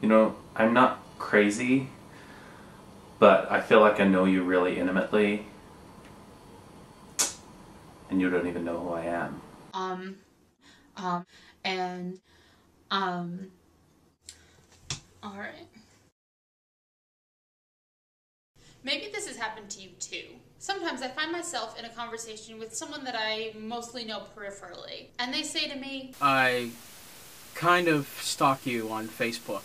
You know, I'm not crazy, but I feel like I know you really intimately, and you don't even know who I am. And, alright. Maybe this has happened to you too. Sometimes I find myself in a conversation with someone that I mostly know peripherally, and they say to me, I kind of stalk you on Facebook.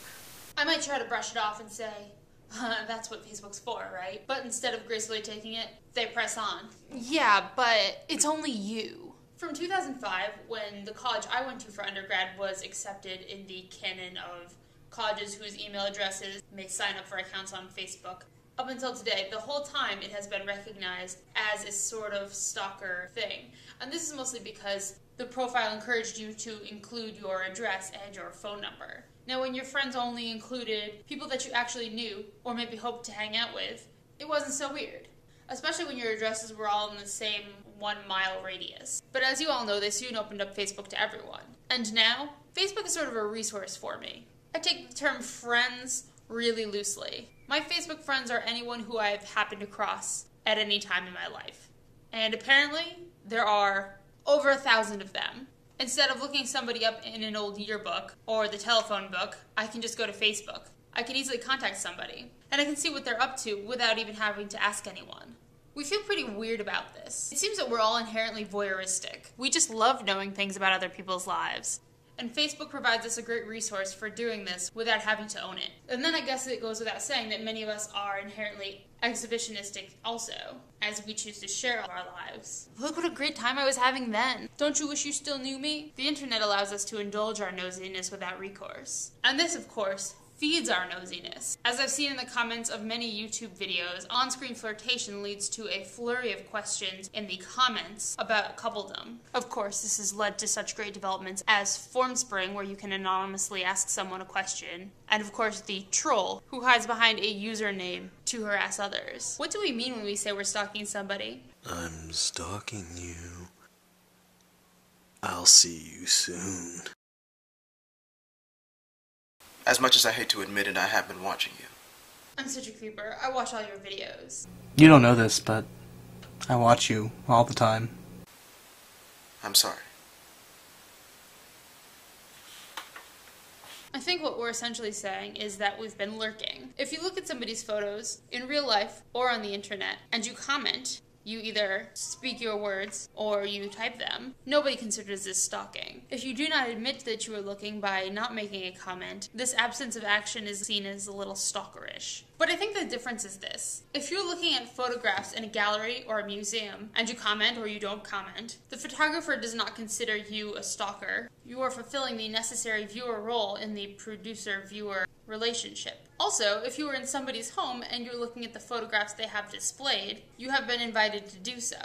I might try to brush it off and say, that's what Facebook's for, right? But instead of gracefully taking it, they press on. Yeah, but it's only you. From 2005, when the college I went to for undergrad was accepted in the canon of colleges whose email addresses may sign up for accounts on Facebook, up until today, the whole time it has been recognized as a sort of stalker thing. And this is mostly because the profile encouraged you to include your address and your phone number. Now, when your friends only included people that you actually knew or maybe hoped to hang out with, it wasn't so weird. Especially when your addresses were all in the same 1-mile radius. But as you all know, they soon opened up Facebook to everyone. And now, Facebook is sort of a resource for me. I take the term friends really loosely. My Facebook friends are anyone who I've happened to cross at any time in my life. And apparently, there are over 1,000 of them. Instead of looking somebody up in an old yearbook or the telephone book, I can just go to Facebook. I can easily contact somebody, and I can see what they're up to without even having to ask anyone. We feel pretty weird about this. It seems that we're all inherently voyeuristic. We just love knowing things about other people's lives. And Facebook provides us a great resource for doing this without having to own it. And then I guess it goes without saying that many of us are inherently exhibitionistic also, as we choose to share our lives. Look what a great time I was having then. Don't you wish you still knew me? The internet allows us to indulge our nosiness without recourse. And this, of course, feeds our nosiness. As I've seen in the comments of many YouTube videos, on-screen flirtation leads to a flurry of questions in the comments about coupledom. Of course, this has led to such great developments as Formspring, where you can anonymously ask someone a question, and of course the troll, who hides behind a username to harass others. What do we mean when we say we're stalking somebody? I'm stalking you. I'll see you soon. As much as I hate to admit it, I have been watching you. I'm such a creeper. I watch all your videos. You don't know this, but I watch you all the time. I'm sorry. I think what we're essentially saying is that we've been lurking. If you look at somebody's photos in real life or on the internet and you comment, you either speak your words or you type them, nobody considers this stalking. If you do not admit that you are looking by not making a comment, this absence of action is seen as a little stalkerish. But I think the difference is this. If you're looking at photographs in a gallery or a museum and you comment or you don't comment, the photographer does not consider you a stalker. You are fulfilling the necessary viewer role in the producer-viewer relationship. Also, if you are in somebody's home and you're looking at the photographs they have displayed, you have been invited to do so.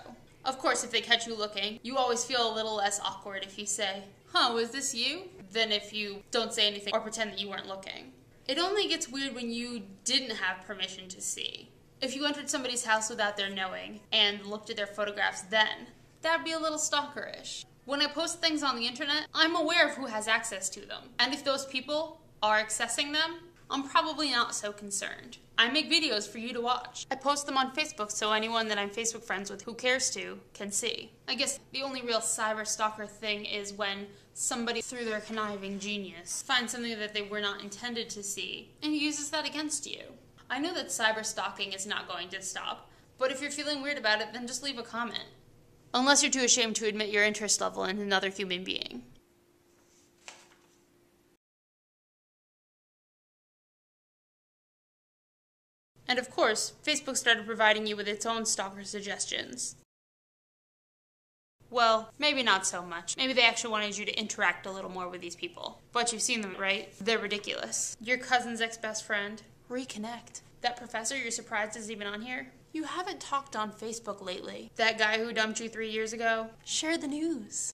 Of course, if they catch you looking, you always feel a little less awkward if you say, "Huh, was this you?" than if you don't say anything or pretend that you weren't looking. It only gets weird when you didn't have permission to see. If you entered somebody's house without their knowing and looked at their photographs then, that'd be a little stalkerish. When I post things on the internet, I'm aware of who has access to them. And if those people are accessing them, I'm probably not so concerned. I make videos for you to watch. I post them on Facebook so anyone that I'm Facebook friends with who cares to can see. I guess the only real cyber stalker thing is when somebody, through their conniving genius, finds something that they were not intended to see and uses that against you. I know that cyber stalking is not going to stop, but if you're feeling weird about it, then just leave a comment. Unless you're too ashamed to admit your interest level in another human being. And of course, Facebook started providing you with its own stalker suggestions. Well, maybe not so much. Maybe they actually wanted you to interact a little more with these people. But you've seen them, right? They're ridiculous. Your cousin's ex-best friend. Reconnect. That professor you're surprised is even on here. You haven't talked on Facebook lately. That guy who dumped you 3 years ago. Share the news.